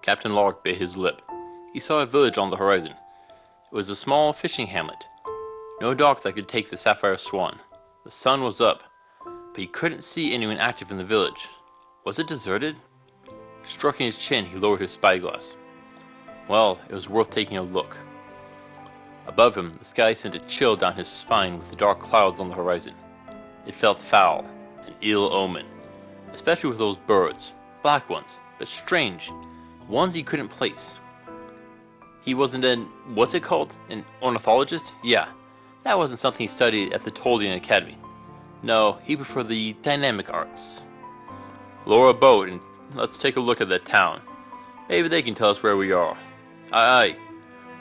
Captain Lark bit his lip. He saw a village on the horizon. It was a small fishing hamlet. No dock that could take the Sapphire Swan. The sun was up, but he couldn't see anyone active in the village. Was it deserted? Stroking his chin, he lowered his spyglass. Well, it was worth taking a look. Above him, the sky sent a chill down his spine with the dark clouds on the horizon. It felt foul, an ill omen, especially with those birds, black ones, but strange, ones he couldn't place. He wasn't what's it called? An ornithologist? Yeah, that wasn't something he studied at the Toldian Academy. No, he preferred the dynamic arts. Lower a boat and let's take a look at that town. Maybe they can tell us where we are. Aye, aye.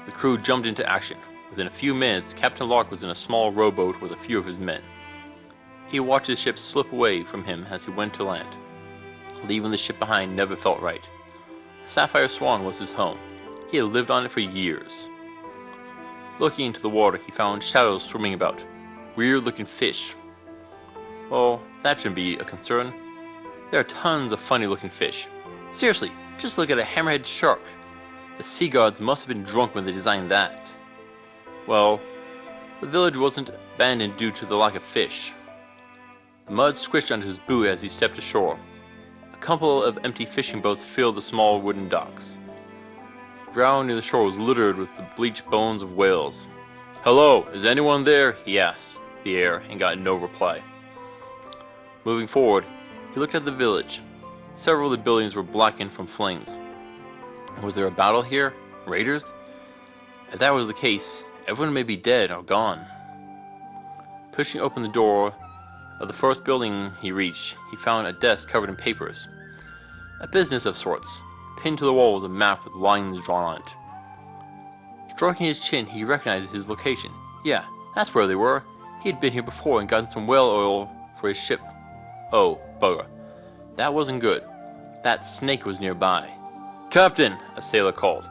The crew jumped into action. Within a few minutes, Captain Lark was in a small rowboat with a few of his men. He watched his ship slip away from him as he went to land. Leaving the ship behind never felt right. The Sapphire Swan was his home. He had lived on it for years. Looking into the water, he found shadows swimming about. Weird-looking fish. Well, that shouldn't be a concern. There are tons of funny-looking fish. Seriously, just look at a hammerhead shark. The sea gods must have been drunk when they designed that. Well, the village wasn't abandoned due to the lack of fish. The mud squished under his boot as he stepped ashore. A couple of empty fishing boats filled the small wooden docks. The ground near the shore was littered with the bleached bones of whales. "Hello, is anyone there?" he asked the air and got no reply. Moving forward, he looked at the village. Several of the buildings were blackened from flames. Was there a battle here? Raiders? If that was the case, everyone may be dead or gone. Pushing open the door of the first building he reached, he found a desk covered in papers. A business of sorts. Pinned to the wall was a map with lines drawn on it. Stroking his chin, he recognized his location. Yeah, that's where they were. He had been here before and gotten some whale oil for his ship. Oh, bugger. That wasn't good. That snake was nearby. "Captain!" a sailor called.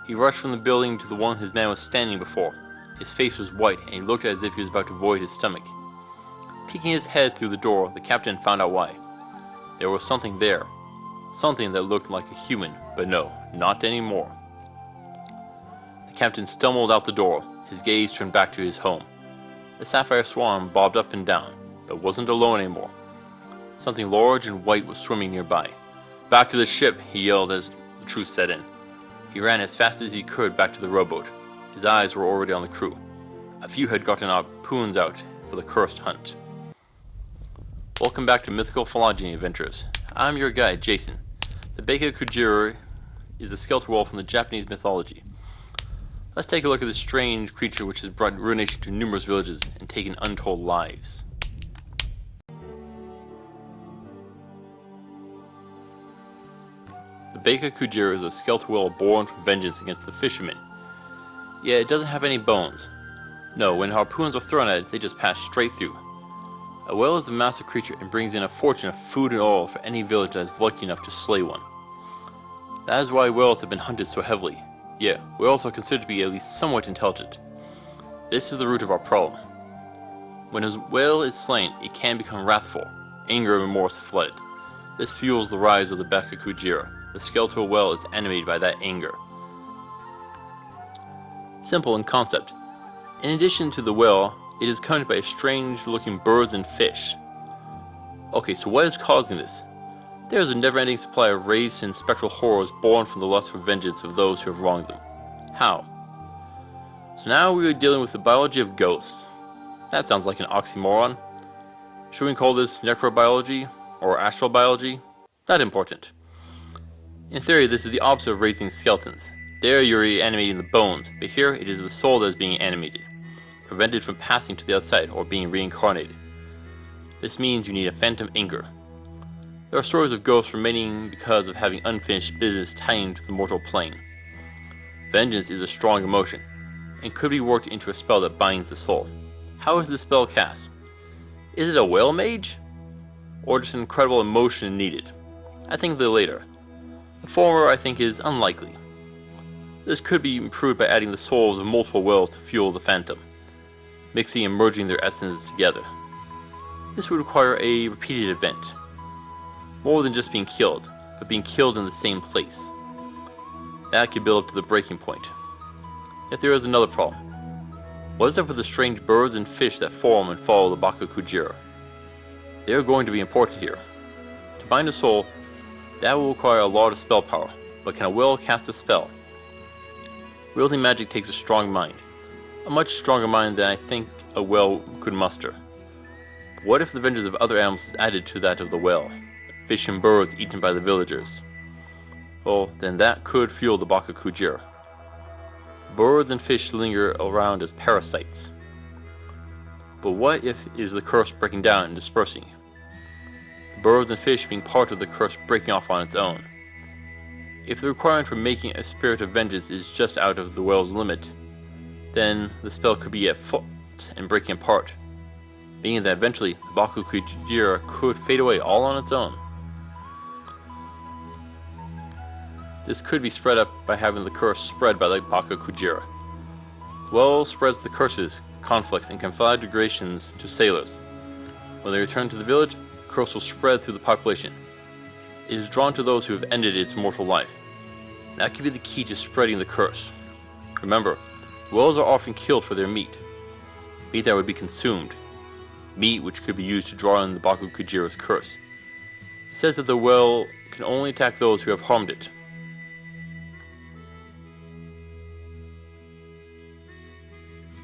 He rushed from the building to the one his man was standing before. His face was white and he looked as if he was about to void his stomach. Peeking his head through the door, the captain found out why. There was something there. Something that looked like a human, but no, not anymore. The captain stumbled out the door, his gaze turned back to his home. The Sapphire Swan bobbed up and down, but wasn't alone anymore. Something large and white was swimming nearby. "Back to the ship," he yelled as the truth set in. He ran as fast as he could back to the rowboat. His eyes were already on the crew. A few had gotten harpoons out for the cursed hunt. Welcome back to Mythical Phylogeny Adventures. I'm your guide, Jason. The Bake-Kujira is a skeletal whale from the Japanese mythology. Let's take a look at this strange creature which has brought ruination to numerous villages and taken untold lives. The Bake-Kujira is a skeletal whale born from vengeance against the fishermen. Yet it doesn't have any bones. No, when harpoons are thrown at it, they just pass straight through. A whale is a massive creature and brings in a fortune of food and oil for any village that is lucky enough to slay one. That is why whales have been hunted so heavily. Yet, whales are considered to be at least somewhat intelligent. This is the root of our problem. When a whale is slain, it can become wrathful. Anger and remorse flood it. This fuels the rise of the Bake-Kujira. The skeletal whale is animated by that anger. Simple in concept. In addition to the whale, it is accompanied by strange-looking birds and fish. Okay, so what is causing this? There is a never-ending supply of wraiths and spectral horrors born from the lust for vengeance of those who have wronged them. How? So now we are dealing with the biology of ghosts. That sounds like an oxymoron. Should we call this necrobiology or astral biology? Not important. In theory, this is the opposite of raising skeletons. There you're reanimating the bones, but here it is the soul that is being animated, prevented from passing to the outside or being reincarnated. This means you need a phantom anger. There are stories of ghosts remaining because of having unfinished business tying to the mortal plane. Vengeance is a strong emotion, and could be worked into a spell that binds the soul. How is this spell cast? Is it a whale mage? Or just incredible emotion needed? I think the later. The former, I think, is unlikely. This could be improved by adding the souls of multiple whales to fuel the phantom, mixing and merging their essences together. This would require a repeated event. More than just being killed, but being killed in the same place. That could build up to the breaking point. Yet there is another problem. What is up with the strange birds and fish that form and follow the Bake-Kujira? They are going to be important here. To bind a soul, that will require a lot of spell power, but can a will cast a spell? Wielding magic takes a strong mind. A much stronger mind than I think a whale could muster. But what if the vengeance of other animals is added to that of the whale? Fish and birds eaten by the villagers. Well, then that could fuel the Bake-Kujira. Birds and fish linger around as parasites. But what if it is the curse breaking down and dispersing? The birds and fish being part of the curse breaking off on its own. If the requirement for making a spirit of vengeance is just out of the whale's limit, then the spell could be at fault and breaking apart, meaning that eventually the Bake-Kujira could fade away all on its own. This could be sped up by having the curse spread by the Bake-Kujira. The well spreads the curses, conflicts, and conflagrations to sailors. When they return to the village, the curse will spread through the population. It is drawn to those who have ended its mortal life. That could be the key to spreading the curse. Remember, whales are often killed for their meat. Meat that would be consumed. Meat which could be used to draw in the Bake-Kujira's curse. It says that the whale can only attack those who have harmed it.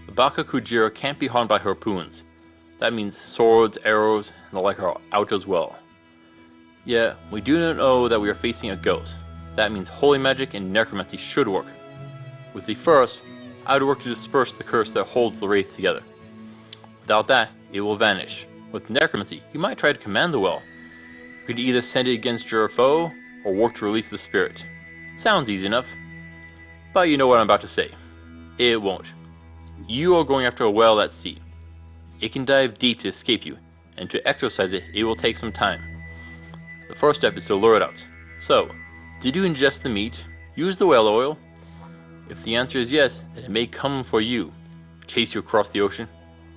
The Bake-Kujira can't be harmed by harpoons. That means swords, arrows, and the like are out as well. Yet, we do not know that we are facing a ghost. That means holy magic and necromancy should work. With the first, I would work to disperse the curse that holds the wraith together. Without that, it will vanish. With necromancy, you might try to command the well. You could either send it against your foe, or work to release the spirit. Sounds easy enough. But you know what I'm about to say. It won't. You are going after a whale at sea. It can dive deep to escape you, and to exorcise it, it will take some time. The first step is to lure it out. So, did you ingest the meat? Use the whale oil? If the answer is yes, then it may come for you, chase you across the ocean,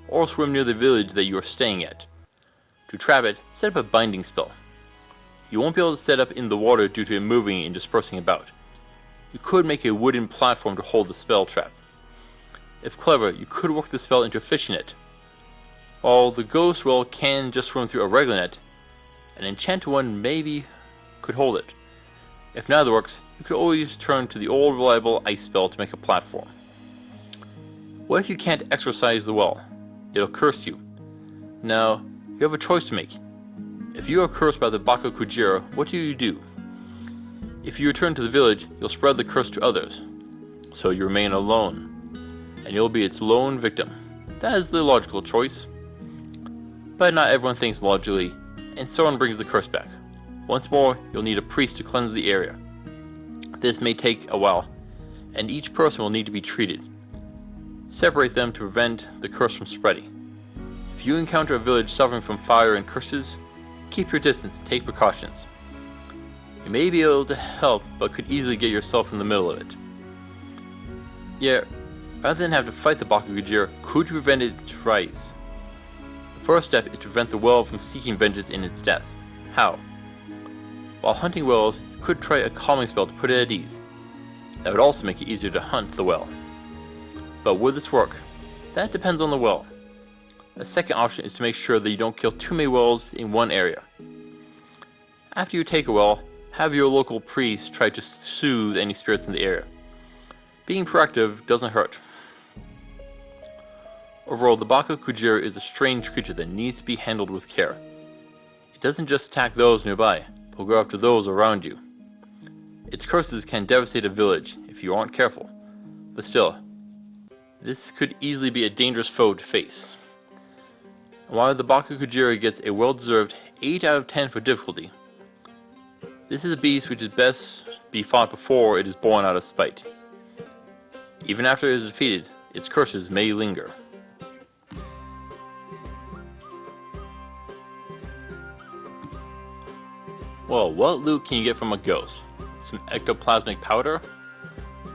or swim near the village that you are staying at. To trap it, set up a binding spell. You won't be able to set up in the water due to it moving and dispersing about. You could make a wooden platform to hold the spell trap. If clever, you could work the spell into a fishing net. While the ghost well can just swim through a regular net, an enchanted one maybe could hold it. If neither works, you could always turn to the old reliable ice spell to make a platform. What if you can't exorcise the well? It'll curse you. Now, you have a choice to make. If you are cursed by the Bake-Kujira, what do? If you return to the village, you'll spread the curse to others. So you remain alone, and you'll be its lone victim. That is the logical choice. But not everyone thinks logically, and someone brings the curse back. Once more, you'll need a priest to cleanse the area. This may take a while, and each person will need to be treated. Separate them to prevent the curse from spreading. If you encounter a village suffering from fire and curses, keep your distance and take precautions. You may be able to help, but could easily get yourself in the middle of it. Yet, rather than have to fight the Bake-Kujira, could you prevent it to rise? The first step is to prevent the well from seeking vengeance in its death. How? While hunting whales, you could try a calming spell to put it at ease. That would also make it easier to hunt the well. But would this work? That depends on the well. A second option is to make sure that you don't kill too many whales in one area. After you take a well, have your local priest try to soothe any spirits in the area. Being proactive doesn't hurt. Overall, the Bake-Kujira is a strange creature that needs to be handled with care. It doesn't just attack those nearby, but will go after those around you. Its curses can devastate a village if you aren't careful, but still, this could easily be a dangerous foe to face. And while the Bake-Kujira gets a well-deserved 8 out of 10 for difficulty, this is a beast which is best be fought before it is born out of spite. Even after it is defeated, its curses may linger. Well, what loot can you get from a ghost? Some ectoplasmic powder?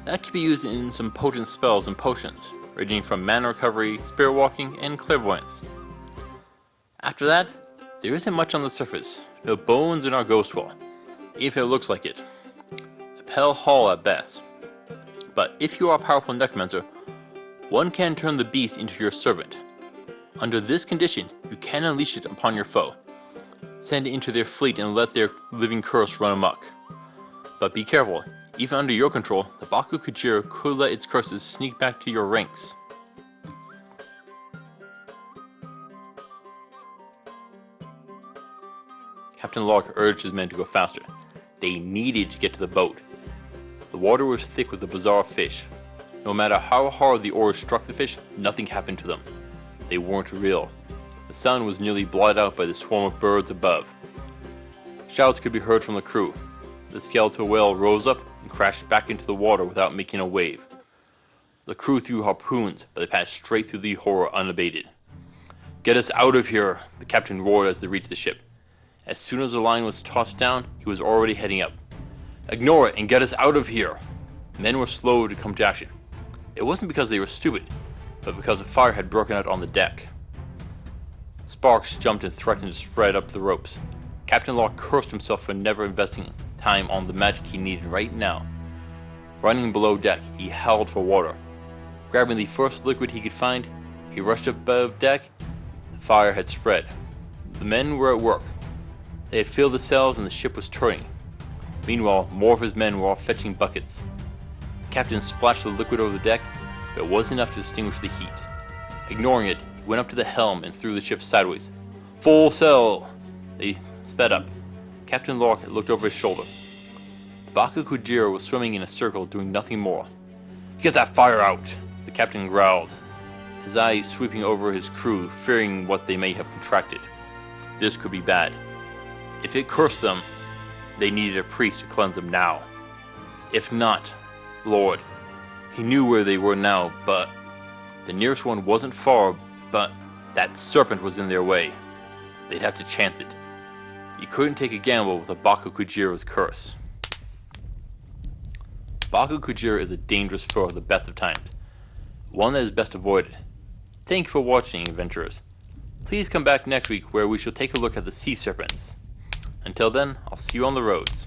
That could be used in some potent spells and potions, ranging from mana recovery, spirit walking, and clairvoyance. After that, there isn't much on the surface. No bones in our ghost well, even if it looks like it. A hell haul at best. But if you are a powerful necromancer, one can turn the beast into your servant. Under this condition, you can unleash it upon your foe. Send it into their fleet and let their living curse run amok. But be careful, even under your control, the Bake-Kujira could let its curses sneak back to your ranks. Captain Locke urged his men to go faster. They needed to get to the boat. The water was thick with the bizarre fish. No matter how hard the oars struck the fish, nothing happened to them. They weren't real. The sun was nearly blotted out by the swarm of birds above. Shouts could be heard from the crew. The skeletal whale rose up and crashed back into the water without making a wave. The crew threw harpoons, but they passed straight through the horror unabated. "Get us out of here!" the captain roared as they reached the ship. As soon as the line was tossed down, he was already heading up. "Ignore it and get us out of here!" Men were slow to come to action. It wasn't because they were stupid, but because a fire had broken out on the deck. Sparks jumped and threatened to spread up the ropes. Captain Locke cursed himself for never investing time on the magic he needed right now. Running below deck, he howled for water. Grabbing the first liquid he could find, he rushed above deck. The fire had spread. The men were at work. They had filled the cells and the ship was turning. Meanwhile, more of his men were off fetching buckets. The captain splashed the liquid over the deck, but it wasn't enough to extinguish the heat. Ignoring it, he went up to the helm and threw the ship sideways. "Full sail!" They sped up. Captain Locke looked over his shoulder. The Bake-Kujira was swimming in a circle, doing nothing more. "Get that fire out!" the captain growled, his eyes sweeping over his crew, fearing what they may have contracted. This could be bad. If it cursed them, they needed a priest to cleanse them now. If not, Lord, he knew where they were now, but the nearest one wasn't far, but that serpent was in their way. They'd have to chance it. You couldn't take a gamble with a Bake-Kujira's curse. Bake-Kujira is a dangerous foe at the best of times, one that is best avoided. Thank you for watching, adventurers. Please come back next week where we shall take a look at the sea serpents. Until then, I'll see you on the roads.